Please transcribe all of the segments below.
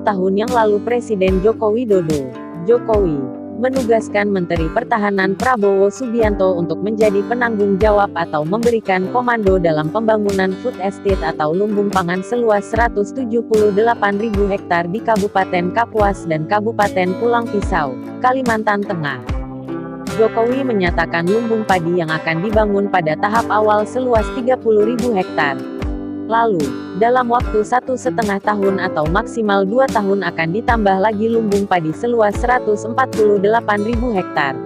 tahun yang lalu Presiden Joko Widodo, Jokowi, menugaskan Menteri Pertahanan Prabowo Subianto untuk menjadi penanggung jawab atau memberikan komando dalam pembangunan food estate atau lumbung pangan seluas 178.000 hektar di Kabupaten Kapuas dan Kabupaten Pulang Pisau, Kalimantan Tengah. Jokowi menyatakan lumbung padi yang akan dibangun pada tahap awal seluas 30.000 hektar. Lalu, dalam waktu 1,5 tahun atau maksimal 2 tahun akan ditambah lagi lumbung padi seluas 148.000 hektar.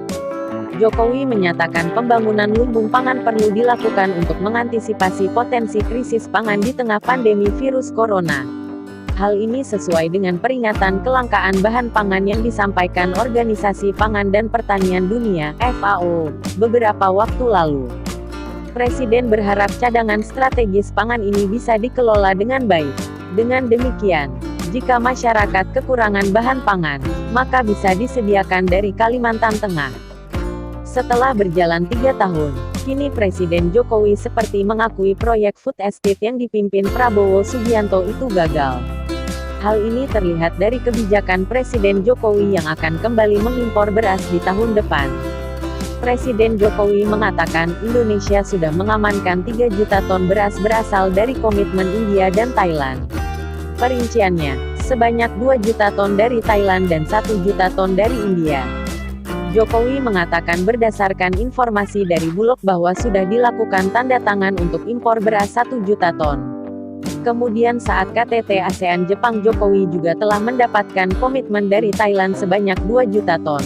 Jokowi menyatakan pembangunan lumbung pangan perlu dilakukan untuk mengantisipasi potensi krisis pangan di tengah pandemi virus corona. Hal ini sesuai dengan peringatan kelangkaan bahan pangan yang disampaikan Organisasi Pangan dan Pertanian Dunia, FAO, beberapa waktu lalu. Presiden berharap cadangan strategis pangan ini bisa dikelola dengan baik. Dengan demikian, jika masyarakat kekurangan bahan pangan, maka bisa disediakan dari Kalimantan Tengah. Setelah berjalan 3 tahun, kini Presiden Jokowi seperti mengakui proyek food estate yang dipimpin Prabowo Subianto itu gagal. Hal ini terlihat dari kebijakan Presiden Jokowi yang akan kembali mengimpor beras di tahun depan. Presiden Jokowi mengatakan Indonesia sudah mengamankan 3 juta ton beras berasal dari komitmen India dan Thailand. Perinciannya, sebanyak 2 juta ton dari Thailand dan 1 juta ton dari India. Jokowi mengatakan berdasarkan informasi dari Bulog bahwa sudah dilakukan tanda tangan untuk impor beras 1 juta ton. Kemudian saat KTT ASEAN Jepang, Jokowi juga telah mendapatkan komitmen dari Thailand sebanyak 2 juta ton.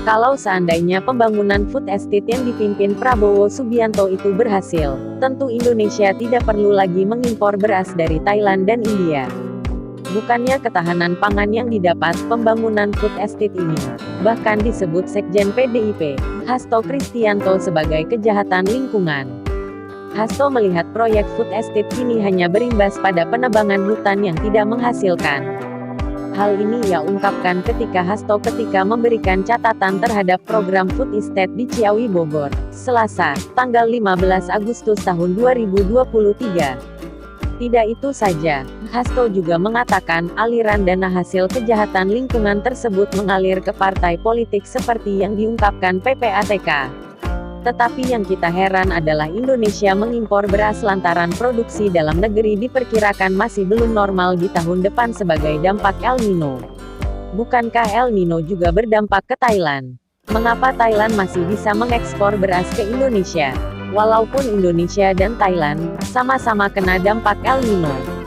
Kalau seandainya pembangunan food estate yang dipimpin Prabowo Subianto itu berhasil, tentu Indonesia tidak perlu lagi mengimpor beras dari Thailand dan India. Bukannya ketahanan pangan yang didapat pembangunan food estate ini, bahkan disebut Sekjen PDIP, Hasto Kristianto sebagai kejahatan lingkungan. Hasto melihat proyek food estate ini hanya berimbas pada penebangan hutan yang tidak menghasilkan. Hal ini ia ungkapkan ketika memberikan catatan terhadap program food estate di Ciawi Bogor, Selasa, tanggal 15 Agustus tahun 2023. Tidak itu saja, Hasto juga mengatakan aliran dana hasil kejahatan lingkungan tersebut mengalir ke partai politik seperti yang diungkapkan PPATK. Tetapi yang kita heran adalah Indonesia mengimpor beras lantaran produksi dalam negeri diperkirakan masih belum normal di tahun depan sebagai dampak El Nino. Bukankah El Nino juga berdampak ke Thailand? Mengapa Thailand masih bisa mengekspor beras ke Indonesia? Walaupun Indonesia dan Thailand sama-sama kena dampak El Nino.